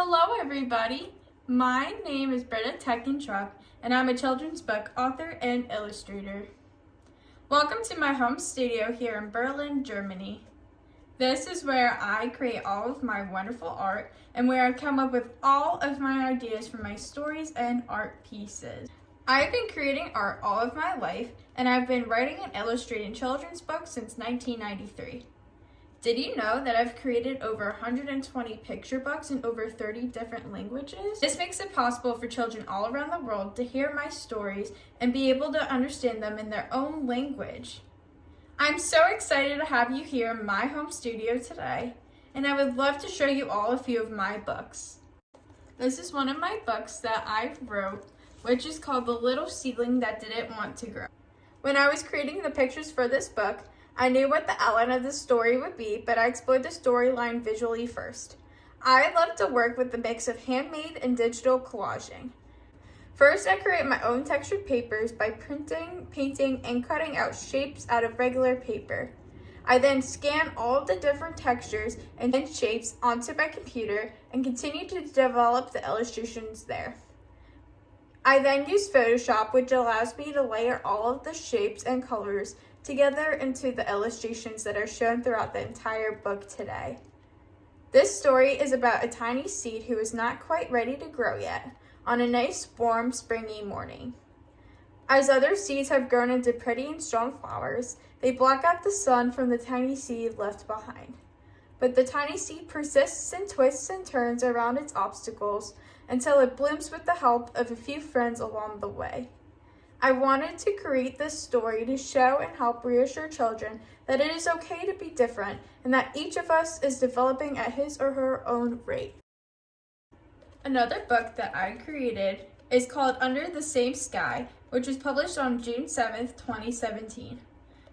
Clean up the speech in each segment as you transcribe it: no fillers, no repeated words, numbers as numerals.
Hello everybody, my name is Britta Teckentrup and I'm a children's book author and illustrator. Welcome to my home studio here in Berlin, Germany. This is where I create all of my wonderful art and where I come up with all of my ideas for my stories and art pieces. I've been creating art all of my life and I've been writing and illustrating children's books since 1993. Did you know that I've created over 120 picture books in over 30 different languages? This makes it possible for children all around the world to hear my stories and be able to understand them in their own language. I'm so excited to have you here in my home studio today, and I would love to show you all a few of my books. This is one of my books that I wrote, which is called The Little Seedling That Didn't Want to Grow. When I was creating the pictures for this book, I knew what the outline of the story would be, but I explored the storyline visually first. I love to work with the mix of handmade and digital collaging. First, I create my own textured papers by printing, painting, and cutting out shapes out of regular paper. I then scan all of the different textures and shapes onto my computer and continue to develop the illustrations there. I then use Photoshop, which allows me to layer all of the shapes and colors together into the illustrations that are shown throughout the entire book today. This story is about a tiny seed who is not quite ready to grow yet on a nice, warm, springy morning. As other seeds have grown into pretty and strong flowers, they block out the sun from the tiny seed left behind. But the tiny seed persists and twists and turns around its obstacles until it blooms with the help of a few friends along the way. I wanted to create this story to show and help reassure children that it is okay to be different and that each of us is developing at his or her own rate. Another book that I created is called Under the Same Sky, which was published on June 7th, 2017.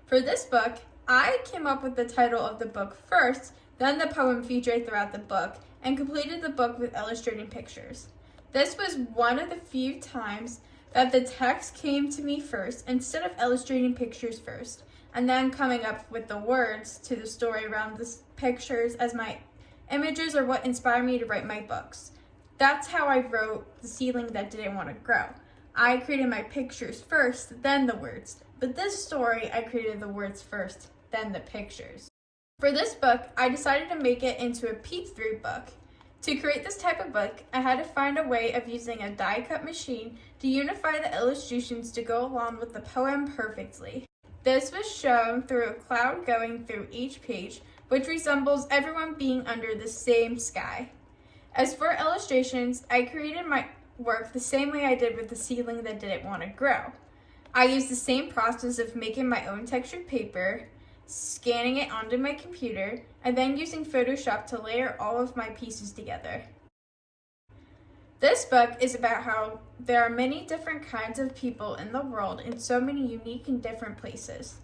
For this book, I came up with the title of the book first, then the poem featured throughout the book, and completed the book with illustrating pictures. This was one of the few times that the text came to me first instead of illustrating pictures first, and then coming up with the words to the story around the pictures, as my images are what inspire me to write my books. That's how I wrote The Seedling That Didn't Want to Grow. I created my pictures first, then the words. But this story, I created the words first, then the pictures. For this book, I decided to make it into a peek-through book. To create this type of book, I had to find a way of using a die-cut machine to unify the illustrations to go along with the poem perfectly. This was shown through a cloud going through each page, which resembles everyone being under the same sky. As for illustrations, I created my work the same way I did with The Seedling That Didn't Want to Grow. I used the same process of making my own textured paper, scanning it onto my computer, and then using Photoshop to layer all of my pieces together. This book is about how there are many different kinds of people in the world in so many unique and different places.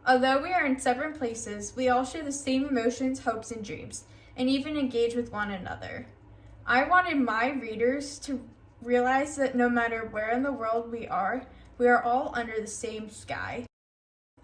Although we are in separate places, we all share the same emotions, hopes, and dreams, and even engage with one another. I wanted my readers to realize that no matter where in the world we are all under the same sky.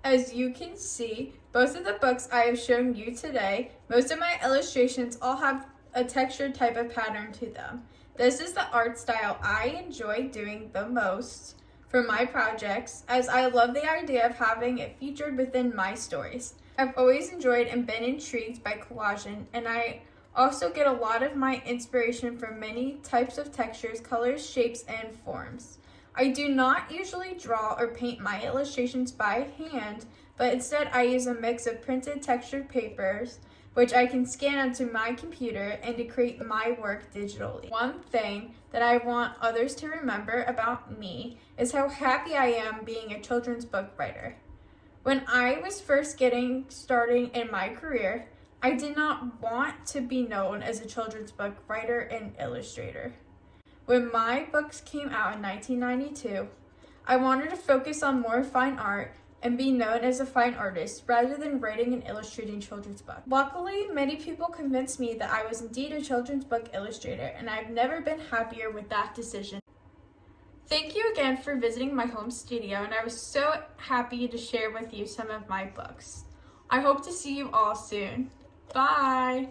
As you can see, both of the books I have shown you today, most of my illustrations all have a textured type of pattern to them. This is the art style I enjoy doing the most for my projects, as I love the idea of having it featured within my stories. I've always enjoyed and been intrigued by collaging, and I also get a lot of my inspiration from many types of textures, colors, shapes, and forms. I do not usually draw or paint my illustrations by hand, but instead I use a mix of printed textured papers, which I can scan onto my computer and to create my work digitally. One thing that I want others to remember about me is how happy I am being a children's book writer. When I was first getting started in my career, I did not want to be known as a children's book writer and illustrator. When my books came out in 1992, I wanted to focus on more fine art and be known as a fine artist rather than writing and illustrating children's books. Luckily, many people convinced me that I was indeed a children's book illustrator, and I've never been happier with that decision. Thank you again for visiting my home studio, and I was so happy to share with you some of my books. I hope to see you all soon. Bye!